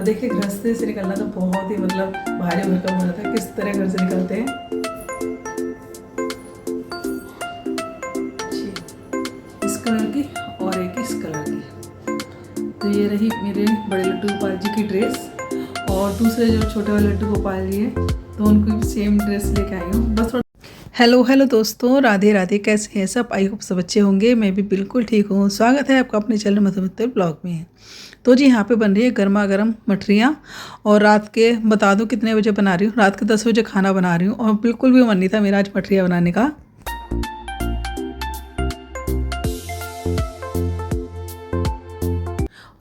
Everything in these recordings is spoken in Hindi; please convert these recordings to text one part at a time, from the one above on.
और देखिए रास्ते से निकलना तो बहुत ही मतलब भारी भरकम हो रहा था। किस तरह घर से निकलते हैं इस कलर की और एक इस कलर की। तो ये रही मेरे बड़े लड्डू गोपाल जी की ड्रेस, और दूसरे जो छोटे वाले लड्डू गोपाल जी हैं तो उनको भी सेम ड्रेस लेके आई हूँ। बस थोड़ा हेलो दोस्तों, राधे राधे। कैसे हैं सब? आई होप सब अच्छे होंगे। मैं भी बिल्कुल ठीक हूँ। स्वागत है आपका अपने चैनल मधु मित्तल ब्लॉग में। तो जी यहाँ पे बन रही है गर्मा गर्म मठरियाँ, और रात के बता दूँ कितने बजे बना रही हूँ, रात के 10 बजे खाना बना रही हूँ, और बिल्कुल भी मन नहीं था मेरा आज मठरियाँ बनाने का।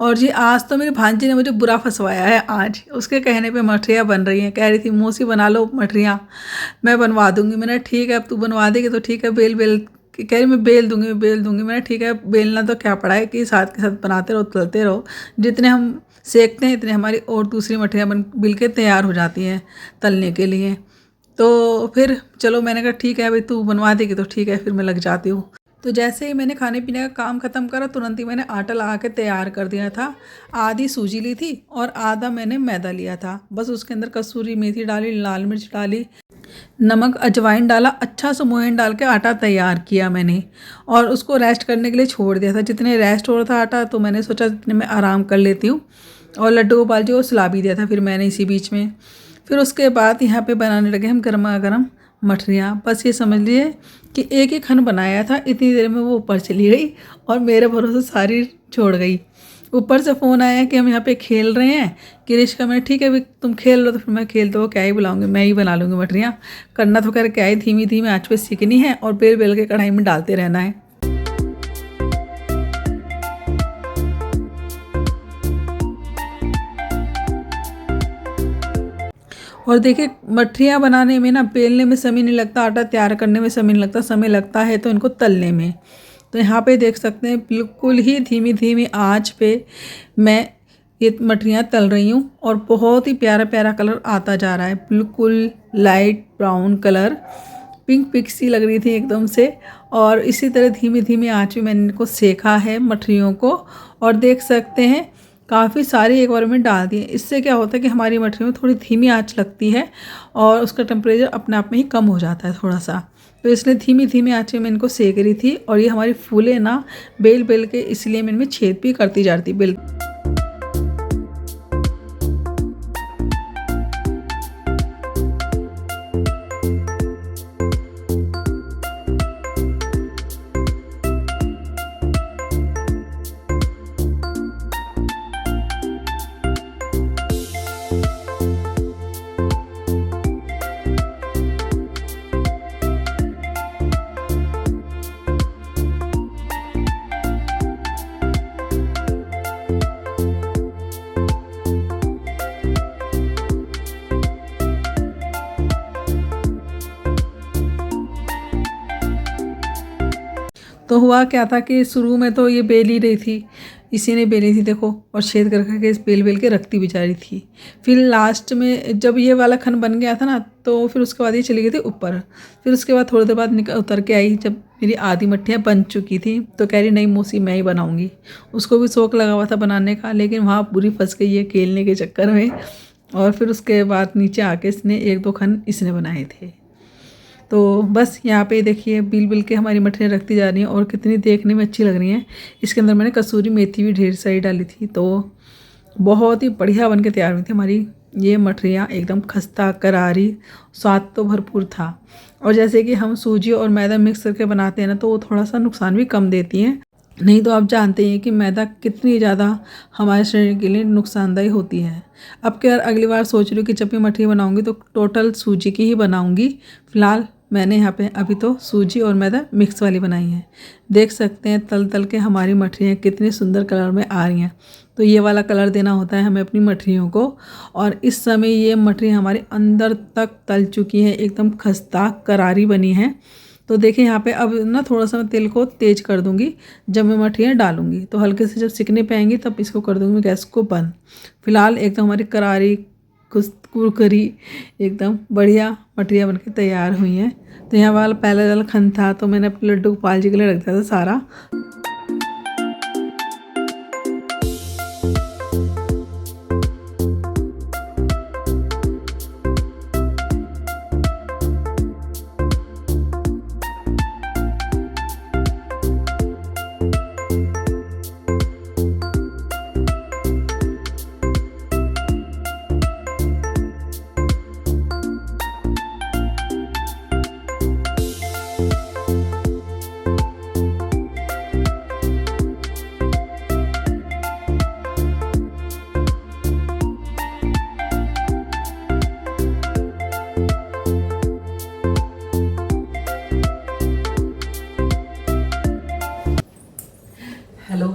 और जी आज तो मेरी भांजी ने मुझे बुरा फंसवाया है। आज उसके कहने पे मठरियाँ बन रही हैं। कह रही थी मौसी बना लो मठरियाँ, मैं बनवा दूंगी। मैंने ठीक है अब तू बनवा देगी तो ठीक है, बेल कह रही मैं बेल दूंगी। मैंने ठीक है, बेलना तो क्या पड़ा है कि साथ के साथ बनाते रहो, तलते रहो। जितने हम सेकते हैं इतने हमारी और दूसरी मठरियाँ बिल के तैयार हो जाती हैं तलने के लिए। तो फिर चलो मैंने कहा ठीक है भाई तू बनवा देगी तो ठीक है, फिर मैं लग जाती हूँ। तो जैसे ही मैंने खाने पीने का काम ख़त्म करा तुरंत ही मैंने आटा लगा के तैयार कर दिया था। आधी सूजी ली थी और आधा मैंने मैदा लिया था। बस उसके अंदर कसूरी मेथी डाली, लाल मिर्च डाली, नमक अजवाइन डाला, अच्छा सा मोहन डाल के आटा तैयार किया मैंने, और उसको रेस्ट करने के लिए छोड़ दिया था। जितने रेस्ट हो रहा था आटा तो मैंने सोचा जितने मैं आराम कर लेती हूँ, और लड्डू गोपाल जी को सुला भी दिया था फिर मैंने इसी बीच में। फिर उसके बाद यहाँ पे बनाने लगे हम गर्मा गर्म मठरियाँ। बस ये समझ लिए कि एक ही खन बनाया था, इतनी देर में वो ऊपर चली गई और मेरे भरोसे सारी छोड़ गई। ऊपर से फ़ोन आया कि हम यहाँ पे खेल रहे हैं। गिरीश का मैंने ठीक है भाई तुम खेल लो तो फिर मैं खेल दो, क्या ही बुलाऊंगी, मैं ही बना लूँगी मठरियाँ। करना तो कर क्या ही, धीमी धीमी आँच पे सीखनी है और बेल बेल के कढ़ाई में डालते रहना है। और देखिए मठरियाँ बनाने में ना बेलने में समय नहीं लगता, आटा तैयार करने में समय नहीं लगता, समय लगता है तो इनको तलने में। तो यहाँ पे देख सकते हैं बिल्कुल ही धीमी धीमी आंच पे मैं ये मठरियाँ तल रही हूँ, और बहुत ही प्यारा प्यारा कलर आता जा रहा है। बिल्कुल लाइट ब्राउन कलर, पिंक सी लग रही थी एकदम से। और इसी तरह धीमी धीमी आंच में मैंने इनको सेका है मठरियों को, और देख सकते हैं काफ़ी सारी एक बार में डाल दिए। इससे क्या होता है कि हमारी मठरी में थोड़ी धीमी आंच लगती है और उसका टेम्परेचर अपने आप में ही कम हो जाता है थोड़ा सा। तो इसलिए धीमी धीमी आंच में मैं इनको सेक रही थी, और ये हमारी फूले ना बेल बेल के, इसलिए मैं इनमें छेद भी करती जा रही थी बेल। तो हुआ क्या था कि शुरू में तो ये बेल ही रही थी, इसी ने बेली थी देखो, और छेद कर करके बेल बेल के रखती भी जा रही थी। फिर लास्ट में जब ये वाला खन बन गया था ना, तो फिर उसके बाद ये चली गई थी ऊपर। फिर उसके बाद थोड़ी देर बाद उतर के आई, जब मेरी आधी मट्ठियाँ बन चुकी थी तो कह रही नहीं मौसी मैं ही बनाऊँगी। उसको भी शौक लगा हुआ था बनाने का, लेकिन वहाँ बुरी फंस गई है खेलने के चक्कर में। और फिर उसके बाद नीचे आके इसने एक दो खन इसने बनाए थे। तो बस यहाँ पे देखिए बिल बिल के हमारी मठरियाँ रखती जा रही हैं, और कितनी देखने में अच्छी लग रही हैं। इसके अंदर मैंने कसूरी मेथी भी ढेर सारी डाली थी, तो बहुत ही बढ़िया बन के तैयार हुई थी हमारी ये मठरियाँ। एकदम खस्ता करारी, स्वाद तो भरपूर था। और जैसे कि हम सूजी और मैदा मिक्स करके बनाते हैं ना, तो वो थोड़ा सा नुकसान भी कम देती हैं। नहीं तो आप जानते हैं कि मैदा कितनी ज़्यादा हमारे शरीर के लिए नुकसानदायी होती है। अब क्या अगली बार सोच रही हूँ कि जब भी मठरी बनाऊँगी तो टोटल सूजी की ही बनाऊँगी। फ़िलहाल मैंने यहाँ पे अभी तो सूजी और मैदा मिक्स वाली बनाई है। देख सकते हैं तल तल के हमारी मठरियाँ कितनी सुंदर कलर में आ रही हैं। तो ये वाला कलर देना होता है हमें अपनी मठरियों को। और इस समय ये मठरी हमारी अंदर तक तल चुकी है, एकदम खस्ता करारी बनी है। तो देखिए यहाँ पे अब ना थोड़ा सा मैं तेल को तेज़ कर दूँगी जब मैं मठरियाँ डालूँगी। तो हल्के से जब सिकने पे आएंगी तब इसको कर दूँगी गैस को बंद। फिलहाल एकदम हमारी करारी कुरकुरी एकदम बढ़िया मठरियाँ बनके तैयार हुई हैं। तो यहाँ वाला पहले वाला खन था तो मैंने अपने लड्डू गोपाल जी के लिए रख दिया था सारा।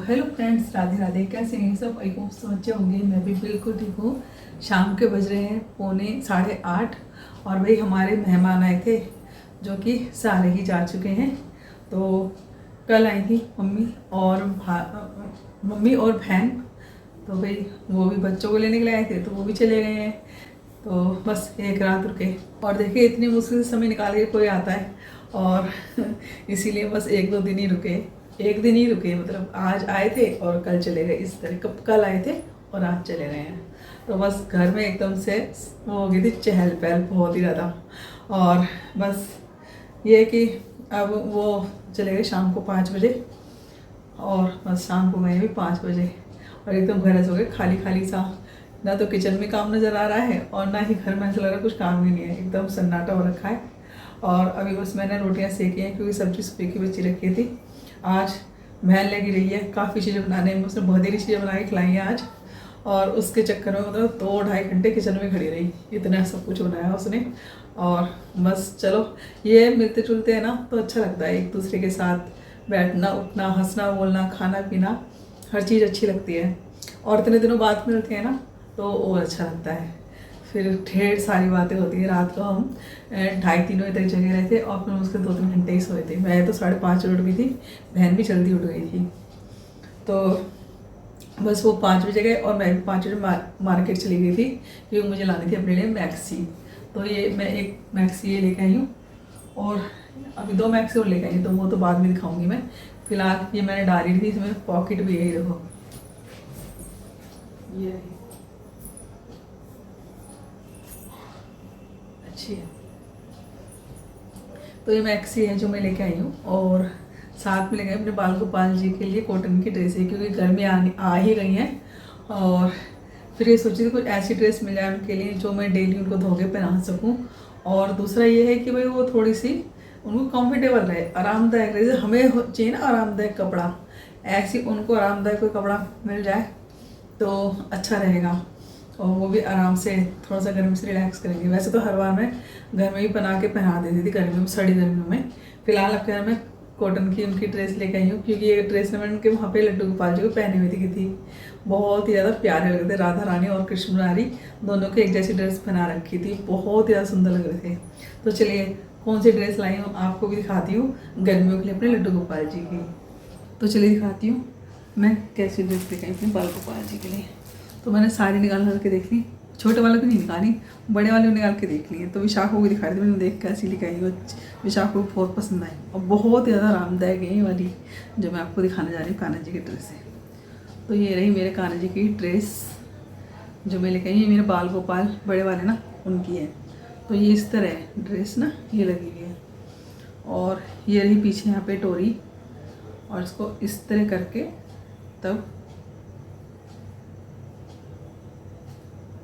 Hello friends, Radhe Radhe. कैसे हैं सब? आई होप सब अच्छे होंगे। मैं भी बिल्कुल ठीक हूँ। शाम के बज रहे हैं 7:45 और भाई हमारे मेहमान आए थे जो कि सारे ही जा चुके हैं। तो कल आई थी मम्मी और बहन। तो भाई वो भी बच्चों को लेने के लिए आए थे, तो वो भी चले गए हैं। तो बस एक रात रुके और देखिए इतनी मुश्किल से समय निकाल के कोई आता है और इसीलिए बस 1-2 दिन ही रुके। एक दिन ही रुके, मतलब आज आए थे और कल चले गए। इस तरह कल आए थे और आज चले गए हैं। तो बस घर में एकदम से वो हो गई थी चहल पहल बहुत ही ज़्यादा। और बस ये है कि अब वो चले गए शाम को 5 बजे और बस शाम को गए भी 5 बजे और एकदम घर ऐसा हो गया खाली खाली सा। ना तो किचन में काम नज़र आ रहा है और ना ही घर में ऐसा लग रहा है कुछ काम ही नहीं है, एकदम सन्नाटा हो रखा है। और अभी बस मैंने रोटियां सेकी हैं क्योंकि सब्जी सुबह की बची रखी थी। आज बहन लगी रही है काफ़ी चीज़ें बनाने में, उसने बहुत देरी चीज़ें बना के खिलाई हैं आज। और उसके चक्कर में मतलब 2-2.5 घंटे किचन में खड़ी रही, इतना सब कुछ बनाया उसने। और बस चलो ये मिलते जुलते हैं ना तो अच्छा लगता है, एक दूसरे के साथ बैठना उठना हंसना बोलना खाना पीना हर चीज़ अच्छी लगती है। और इतने दिनों बाद मिलते हैं ना तो और अच्छा लगता है। फिर ढेर सारी बातें होती हैं। रात को हम 2:30-3 बजे तक जगे रहे थे और फिर उसके 2-3 घंटे ही सोए थे। मैं तो 5:30 उठ गई थी, बहन भी जल्दी उठ गई थी। तो बस वो 5 बजे गए और मैं भी 5 बजे मार्केट चली गई थी क्योंकि मुझे लानी थी अपने लिए मैक्सी। तो ये मैं एक मैक्सी ये लेके आई हूँ और अभी 2 मैक्सी और लेके आई हूँ, तो वो तो बाद में दिखाऊंगी मैं। फिलहाल ये मैंने डाली थी, इसमें पॉकेट भी यही देखो, ये अच्छी है। तो ये मैक्सी है जो मैं लेके आई हूँ और साथ में लेके आई अपने बाल गोपाल जी के लिए कॉटन की ड्रेस है क्योंकि गर्मी आ ही गई हैं। और फिर ये सोची थी कुछ ऐसी ड्रेस मिल जाए उनके लिए जो मैं डेली उनको धो के पहना सकूँ। और दूसरा ये है कि भाई वो थोड़ी सी उनको कंफर्टेबल रहे, आरामदायक रहे। जैसे हमें चाहिए ना आरामदायक कपड़ा, ऐसी उनको आरामदायक कोई कपड़ा मिल जाए तो अच्छा रहेगा और वो भी आराम से थोड़ा सा गर्मी से रिलैक्स करेंगे। वैसे तो हर बार मैं घर में ही बना के पहना देती थी गर्मियों में, सड़ी गर्मियों में। फिलहाल अब मैं कॉटन की उनकी ड्रेस लेके आई हूँ क्योंकि ये ड्रेस मैंने उनके वहाँ पे लड्डू गोपाल जी को पहने हुई थी बहुत ही ज़्यादा प्यारे लग रहे थे। राधा रानी और कृष्ण मुरारी दोनों की एक जैसी ड्रेस बना रखी थी, बहुत ही ज़्यादा सुंदर लग रहे थे। तो चलिए कौन सी ड्रेस लाई हूँ आपको भी दिखाती हूँ गर्मियों के लिए अपने लड्डू गोपाल जी की। तो चलिए दिखाती हूँ मैं कैसी ड्रेस लेके आई अपने बाल गोपाल जी के लिए। तो मैंने सारी निकाल करके देख ली, छोटे वालों की नहीं निकाली, बड़े वाले निकाल के देख लिए। तो विशाख को भी दिखा रही थी, मैंने देख कैसी लिखाई वो विशाख को बहुत पसंद आई और बहुत ज़्यादा आरामदायक है ये वाली जो मैं आपको दिखाने जा रही हूँ कान्हा जी की ड्रेस है। तो ये रही मेरे कान्हा जी की ड्रेस जो मैं लेकर आई, ये मेरे बाल गोपाल बड़े वाले ना उनकी है। तो ये इस तरह है ड्रेस ना, ये लगी हुई है और ये रही पीछे यहाँ पे टोरी और इसको इस तरह करके तब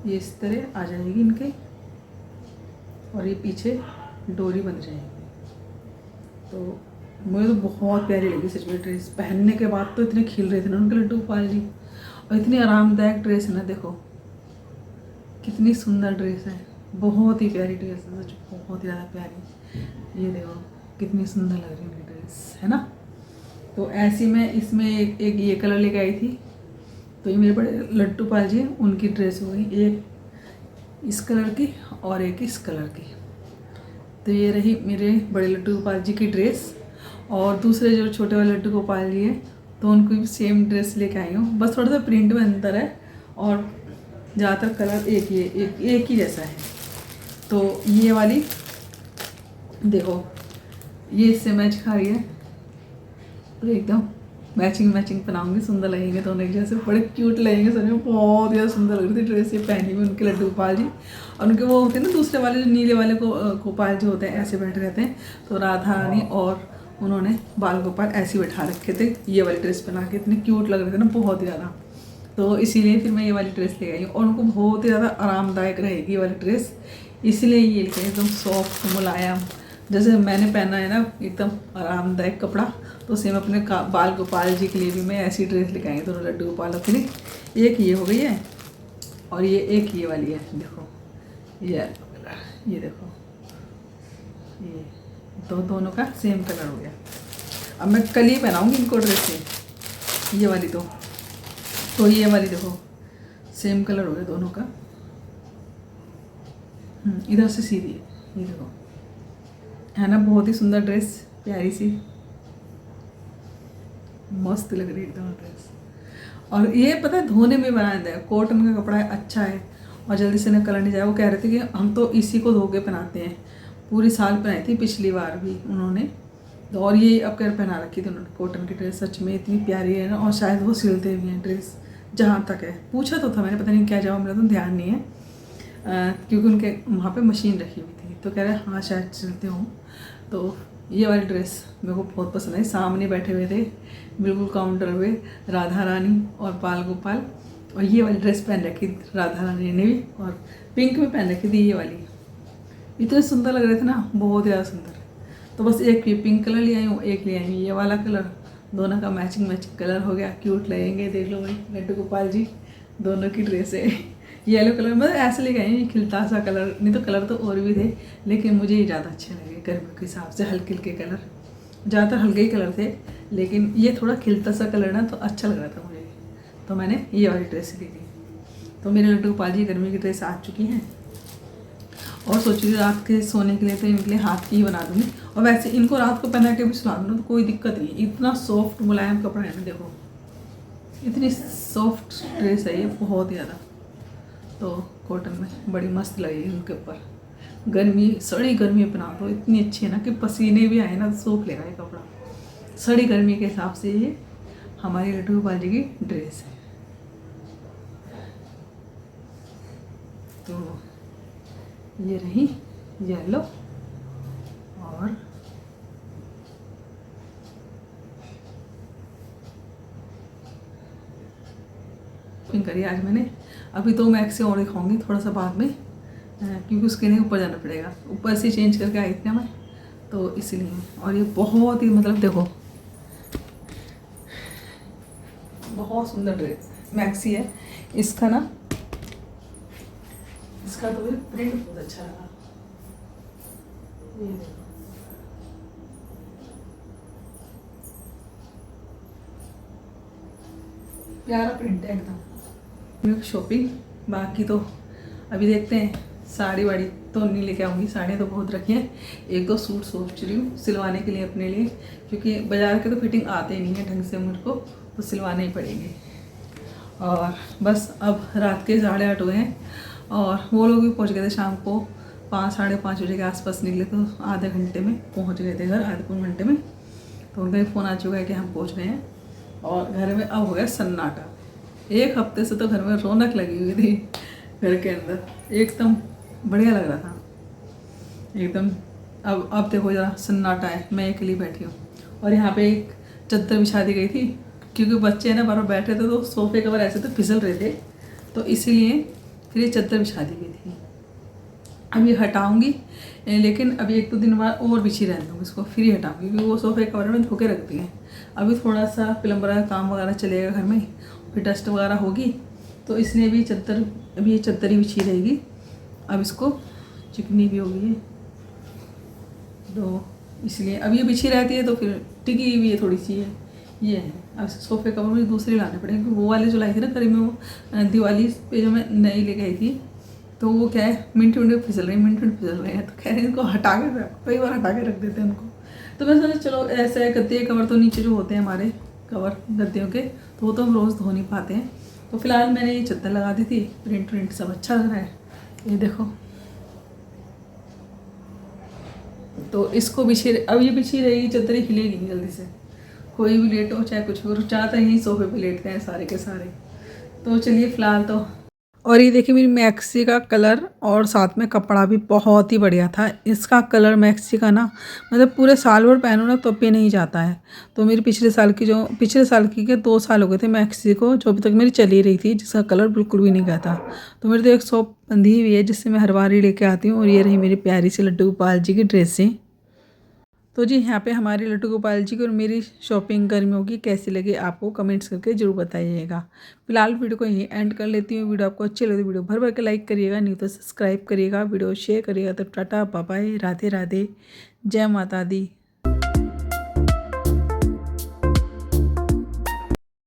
ये इस तरह आ जाएगी इनके और ये पीछे डोरी बन जाएगी। तो मुझे तो बहुत प्यारी लगी सच में ड्रेस, पहनने के बाद तो इतने खिल रहे थे ना उनके लड्डू गोपाल जी। और इतनी आरामदायक ड्रेस है ना, देखो कितनी सुंदर ड्रेस है, बहुत ही प्यारी ड्रेस है सच, बहुत ही ज़्यादा प्यारी। ये देखो कितनी सुंदर लग रही है उनकी ड्रेस, है ना। तो ऐसी मैं इसमें एक ये कलर लेके आई थी। तो ये मेरे बड़े लड्डू गोपाल जी उनकी ड्रेस हो गई, एक इस कलर की और एक इस कलर की। तो ये रही मेरे बड़े लड्डू गोपाल जी की ड्रेस। और दूसरे जो छोटे वाले लड्डू गोपाल जी हैं तो उनको भी सेम ड्रेस लेके आई हूँ, बस थोड़ा सा प्रिंट में अंतर है और ज़्यादातर कलर एक ही जैसा है। तो ये वाली देखो ये इससे मैच खा रही है और एकदम मैचिंग बनाऊंगी, सुंदर लगेंगे दोनों एक जैसे, बड़े क्यूट लगेंगे सच में, बहुत ज़्यादा सुंदर लग रही थी ड्रेस ये पहनी हुई उनके लड्डू गोपाल जी। और उनके वो होते हैं ना दूसरे वाले जो नीले वाले गोपाल जो होते हैं ऐसे बैठे रहते हैं, तो राधा रानी और उन्होंने बाल गोपाल ऐसे बैठा रखे थे ये वाली ड्रेस बना के, इतने क्यूट लग रहे थे ना बहुत ही ज़्यादा। तो इसीलिए फिर मैं ये वाली ड्रेस ले आई हूँ और उनको बहुत ही ज़्यादा आरामदायक रहेगी ये वाली ड्रेस, इसलिए ये लेके एकदम सॉफ्ट मुलायम जैसे मैंने पहना है ना एकदम आरामदायक कपड़ा। तो सेम अपने बाल गोपाल जी के लिए भी मैं ऐसी ड्रेस लेके आई दोनों लड्डू गोपाल के लिए। एक ये हो गई है और ये एक ये वाली है, देखो ये देखो ये दोनों का सेम कलर हो गया। अब मैं कल ही पहनाऊँगी इनको ड्रेस से, ये वाली तो ये वाली देखो सेम कलर हो गया दोनों का। इधर से सीधी है, ये देखो, है ना बहुत ही सुंदर ड्रेस, प्यारी सी, मस्त लग रही है एकदम ड्रेस। और ये पता है धोने में बनाया था, कॉटन का कपड़ा है, अच्छा है और जल्दी से ना कलर नहीं जाए। वो कह रहे थे कि हम तो इसी को धो के पहनाते हैं, पूरी साल पहनाई थी पिछली बार भी उन्होंने, तो और ये अब कर पहना रखी थी उन्होंने कॉटन की ड्रेस। सच में इतनी प्यारी है ना, और शायद वो सिलते भी हैं ड्रेस, जहाँ तक है। पूछा तो था मैंने, पता नहीं क्या जवाब मेरा तो ध्यान नहीं है, क्योंकि उनके वहाँ पे मशीन रखी हुई थी, तो कह रहे हाँ शायद सिलते हों। तो ये वाली ड्रेस मेरे को बहुत पसंद है। सामने बैठे हुए थे बिल्कुल काउंटर पे राधा रानी और बाल गोपाल, और ये वाली ड्रेस पहन रखी राधा रानी ने भी, और पिंक में पहन रखी थी ये वाली। इतने सुंदर लग रहे थे ना, बहुत ज़्यादा सुंदर। तो बस एक ये पिंक कलर ले आई हूँ, एक ले आई हूँ ये वाला कलर, दोनों का मैचिंग कलर हो गया, क्यूट लगेंगे। देख लो भाई लड्डू गोपाल जी, दोनों की ड्रेस है। येलो कलर मतलब ऐसे लेके आई हूँ, खिलता सा कलर, नहीं तो कलर तो और भी थे, लेकिन मुझे ये ज़्यादा अच्छे लगे गर्मियों के हिसाब से। हल्के हल्के कलर, ज़्यादातर हल्के ही कलर थे, लेकिन ये थोड़ा खिलता सा कलर ना, तो अच्छा लग रहा था मुझे, तो मैंने ये वाली ड्रेस ली थी। तो मेरे लड्डू गोपाल जी गर्मी की ड्रेस आ चुकी हैं, और सोच रही रात के सोने के लिए तो इनके लिए हाथ की ही बना दूँगी। और वैसे इनको रात को पहना के भी सुना दूँ तो कोई दिक्कत नहीं, इतना सॉफ्ट मुलायम कपड़ा है ना, देखो इतनी सॉफ्ट ड्रेस है ये, बहुत ज़्यादा। तो कॉटन में बड़ी मस्त लगेगी उनके ऊपर, गर्मी सड़ी गर्मी में पहना दो, इतनी अच्छी है ना कि पसीने भी आए ना तो सूख लेगा ये कपड़ा। सड़ी गर्मी के हिसाब से ये हमारी लड्डू गोपाल जी की ड्रेस है। तो ये रही येलो, और पिंक करी आज मैंने। अभी तो मैं से और दिखाऊंगी थोड़ा सा बाद में, क्योंकि उसके लिए ऊपर जाना पड़ेगा, ऊपर से चेंज करके आई थी ना मैं, तो इसीलिए। और ये बहुत ही मतलब देखो बहुत सुंदर ड्रेस मैक्सी है, इसका ना, इसका तो मुझे प्रिंट बहुत अच्छा लगा। ये देखो प्यारा प्रिंट है एकदम। शॉपिंग बाकी तो अभी देखते हैं, साड़ी वाड़ी तो नहीं लेके आऊँगी, साड़ियाँ तो बहुत रखी हैं। एक दो सूट सोच रही हूँ सिलवाने के लिए अपने लिए, क्योंकि बाज़ार के तो फिटिंग आते ही नहीं है ढंग से मुझ को, तो सिलवाने ही पड़ेंगे। और बस अब रात के 8:30 हुए हैं, और वो लोग भी पहुँच गए थे शाम को 5 साढ़े 5 बजे के आसपास निकले, तो आधे घंटे में पहुँच गए थे घर, आधे पौन घंटे में। तो उनका फ़ोन आ चुका है कि हम पहुँच गए हैं, और घर में अब हो गया सन्नाटा। एक हफ्ते से तो घर में रौनक लगी हुई थी, घर के अंदर एकदम बढ़िया लग रहा था एकदम। अब देखो ज़रा सन्नाटा है, मैं अकेली बैठी हूँ, और यहाँ पे एक चादर बिछा दी गई थी, क्योंकि बच्चे ना बार बैठे थे तो सोफे कवर ऐसे तो फिसल रहे थे, तो इसीलिए फिर ये चादर बिछा दी गई थी। अब ये हटाऊँगी, लेकिन अभी 1-2 दिन बाद और बिछी रहने दूँगी इसको, फिर ही हटाऊँगी, क्योंकि वो सोफे कवर में धो के रख दिए हैं। अभी थोड़ा सा प्लम्बर का काम वगैरह चलेगा घर में, फिर डस्ट वगैरह होगी, तो इसलिए भी चादर, अभी ये चादर ही बिछी रहेगी। अब इसको चिकनी भी होगी है, तो इसलिए अब ये बिछी रहती है, तो फिर टिकी भी है थोड़ी सी है, ये है। अब सोफे कवर मुझे दूसरे लाने पड़ेंगे, वो वाले जो लाई थी ना करीब में, वो दिवाली पे जो मैं नई ले गई थी, तो वो क्या है मिनट फिसल रहे हैं, तो कह रहे हैं इनको हटा के रख, कई बार हटा के रख देते हैं उनको। तो मैं सोचा चलो ऐसे गद्दे कवर तो नीचे जो होते हैं हमारे कवर गद्दों के, तो वो तो हम रोज़ धो नहीं पाते हैं। तो फिलहाल मैंने ये चादर लगा दी थी, प्रिंट सब अच्छा लग रहा है, ये देखो। तो इसको बिछी, अब ये बिछी रहेगी चादर, हिलेगी नहीं जल्दी से, कोई भी लेट हो चाहे कुछ हो, चाहता ही सोफे पे लेटते हैं सारे के सारे। तो चलिए फिलहाल तो, और ये देखिए मेरी मैक्सी का कलर और साथ में कपड़ा भी बहुत ही बढ़िया था। इसका कलर मैक्सी का ना, मतलब पूरे साल भर पहनो ना तो पे नहीं जाता है। तो मेरी पिछले साल की के 2 साल हो गए थे मैक्सी को, जो अभी तक मेरी चली रही थी, जिसका कलर बिल्कुल भी नहीं गया था। तो मेरी तो एक शॉप बंधी हुई है जिससे मैं हर बार ही लेके आती हूँ। और ये रही मेरी प्यारी सी लड्डू गोपाल जी की ड्रेसें। तो जी यहाँ पे हमारी लड्डू गोपाल जी की और मेरी शॉपिंग गर्मियों की कैसी लगी आपको कमेंट्स करके जरूर बताइएगा। फिलहाल वीडियो को यहीं एंड कर लेती हूँ। वीडियो आपको अच्छी लगी, वीडियो भर भर के लाइक करिएगा, नहीं तो सब्सक्राइब करिएगा, वीडियो शेयर करिएगा। तो tata bye bye, Radhe Radhe, जय माता दी।